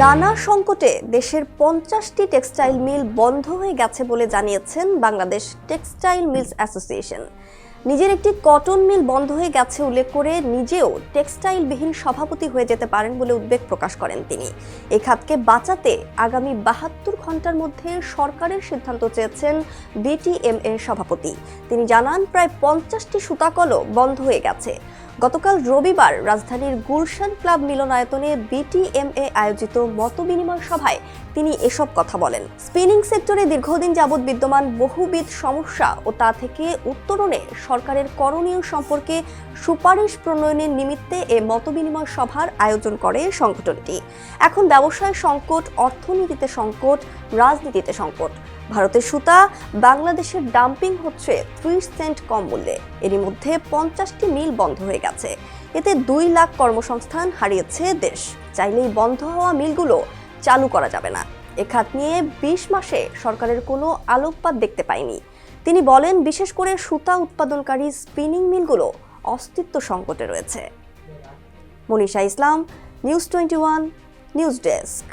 নানা সংকটে দেশের 50টি টেক্সটাইল মিল বন্ধ হয়ে গেছে বলে জানিয়েছেন বাংলাদেশ টেক্সটাইল মিলস অ্যাসোসিয়েশন। নিজের একটি কটন মিল বন্ধ হয়ে গেছে উল্লেখ করে নিজেও টেক্সটাইলবিহীন সভাপতি হয়ে যেতে পারেন বলে উদ্বেগ প্রকাশ করেন তিনি। এই খাতকে বাঁচাতে আগামী 72 ঘন্টার মধ্যে সরকারের সিদ্ধান্ত চেয়েছেন বিটিএমএ সভাপতি। তিনি জানান, প্রায় 50টি সুতাকলও বন্ধ হয়ে গেছে। গতকাল রবিবার রাজধানীর গুলশান ক্লাব মিলনায়তনে বিটিএমএ আয়োজিত মতবিনিময় সভায় তিনি এসব কথা বলেন। স্পিনিং সেক্টরে দীর্ঘদিন যাবৎ বিদ্যমান বহুবিধ সমস্যা ও তা থেকে উত্তরণে সরকারের করণীয় সম্পর্কে সুপারিশ প্রণয়নের নিমিত্তে এ মতবিনিময় সভার আয়োজন করে সংগঠনটি। এখন ব্যবসায় সংকট, অর্থনীতিতে সংকট, রাজনীতিতে সংকট। ভারতের সুতা বাংলাদেশের ডাম্পিং হচ্ছে 30 সেন্ট কম মূল্যে। এরই মধ্যে 50টি মিল বন্ধ হয়ে গেছে। এতে 2 লাখ কর্মসংস্থান হারিয়েছে দেশ। চাইলেই বন্ধ হওয়া মিলগুলো চালু করা যাবে না। এ খাত নিয়ে 20 মাসে সরকারের কোনো আলোকপাত দেখতে পায়নি। তিনি বলেন, বিশেষ করে সুতা উৎপাদনকারী স্পিনিং মিলগুলো অস্তিত্ব সংকটে রয়েছে। মনীষা ইসলাম, নিউজ 21, নিউজ ডেস্ক।